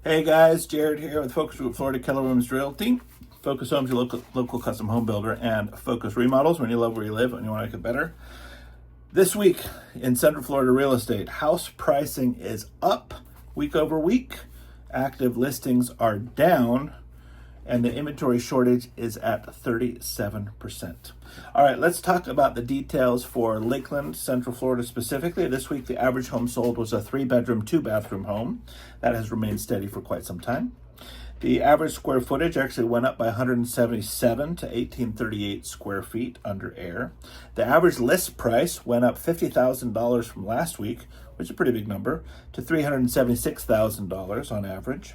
Hey guys, Jared here with Focus Group Florida Keller Williams Realty. Focus Homes, your local custom home builder, and Focus Remodels when you love where you live and you want to make it better. This week in Central Florida real estate, house pricing is up week over week. Active listings are down, and the inventory shortage is at 37%. All right, let's talk about the details for Lakeland, Central Florida specifically. This week, the average home sold was a 3-bedroom, 2-bathroom home. That has remained steady for quite some time. The average square footage actually went up by 177 to 1838 square feet under air. The average list price went up $50,000 from last week, which is a pretty big number, to $376,000 on average.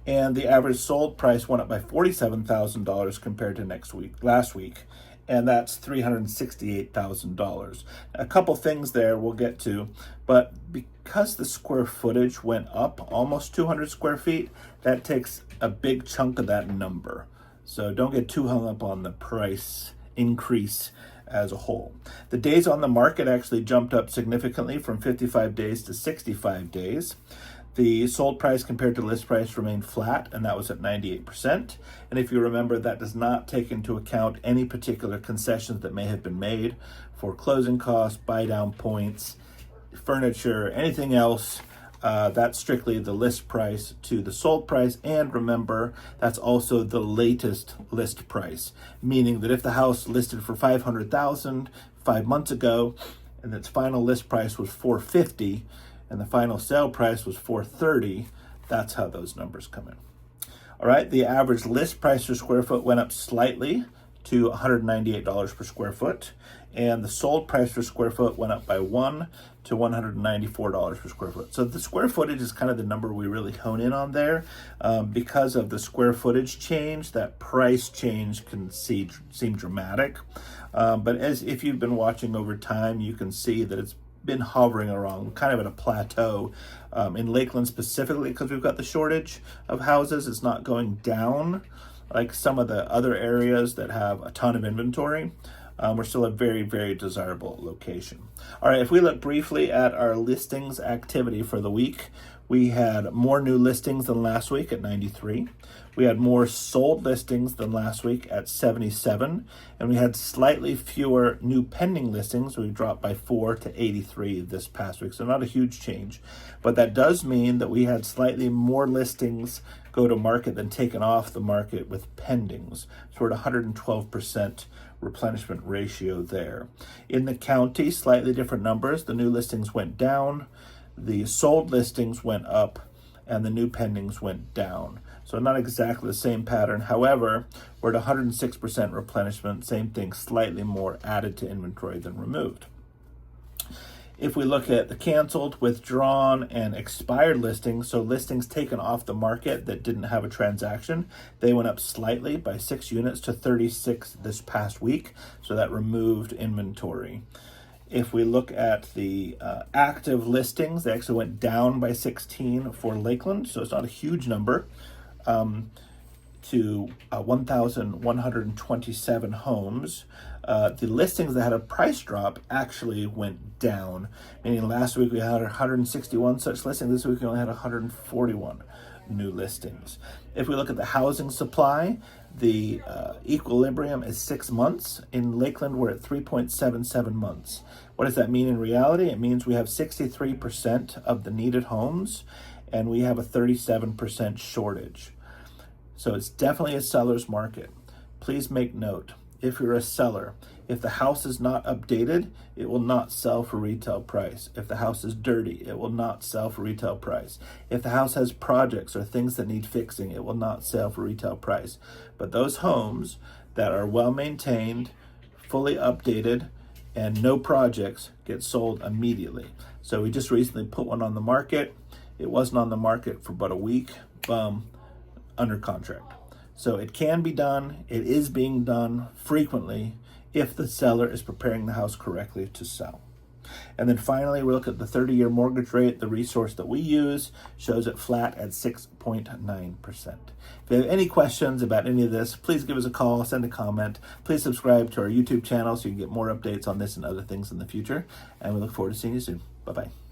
And the average sold price went up by $47,000 compared to last week, and that's $368,000. A couple things there we'll get to, but because the square footage went up almost 200 square feet, that takes a big chunk of that number. So don't get too hung up on the price increase as a whole. The days on the market actually jumped up significantly from 55 days to 65 days. The sold price compared to list price remained flat, and that was at 98%. And if you remember, that does not take into account any particular concessions that may have been made for closing costs, buy down points, furniture, anything else. That's strictly the list price to the sold price. And remember, that's also the latest list price, meaning that if the house listed for $500,000 5 months ago and its final list price was $450,000, and the final sale price was $430,000, that's how those numbers come in. All right, the average list price per square foot went up slightly to $198 per square foot, and the sold price per square foot went up by $1 to $194 per square foot. So the square footage is kind of the number we really hone in on there. Because of the square footage change, that price change can seem dramatic. But if you've been watching over time, you can see that it's been hovering around kind of at a plateau. In Lakeland specifically, because we've got the shortage of houses, it's not going down like some of the other areas that have a ton of inventory. We're still a very, very desirable location. All right, if we look briefly at our listings activity for the week, we had more new listings than last week at 93. We had more sold listings than last week at 77. And we had slightly fewer new pending listings. We dropped by 4 to 83 this past week. So not a huge change. But that does mean that we had slightly more listings go to market than taken off the market with pendings. So we're at 112% replenishment ratio there. In the county, slightly different numbers. The new listings went down, the sold listings went up, and the new pendings went down. So not exactly the same pattern. However, we're at 106% replenishment. Same thing, slightly more added to inventory than removed. If we look at the canceled, withdrawn, and expired listings, so listings taken off the market that didn't have a transaction, they went up slightly by 6 units to 36 this past week. So that removed inventory. If we look at the active listings, they actually went down by 16 for Lakeland. So it's not a huge number. To 1,127 homes. The listings that had a price drop actually went down, meaning last week we had 161 such listings. This week we only had 141 new listings. If we look at the housing supply, the equilibrium is 6 months. In Lakeland, we're at 3.77 months. What does that mean in reality? It means we have 63% of the needed homes, and we have a 37% shortage. So it's definitely a seller's market. Please make note, if you're a seller, if the house is not updated, it will not sell for retail price. If the house is dirty, it will not sell for retail price. If the house has projects or things that need fixing, it will not sell for retail price. But those homes that are well maintained, fully updated, and no projects get sold immediately. So we just recently put one on the market. It wasn't on the market for about a week. Under contract. So it can be done. It is being done frequently if the seller is preparing the house correctly to sell. And then finally, we look at the 30-year mortgage rate. The resource that we use shows it flat at 6.9%. If you have any questions about any of this, please give us a call, send a comment. Please subscribe to our YouTube channel so you can get more updates on this and other things in the future. And we look forward to seeing you soon. Bye-bye.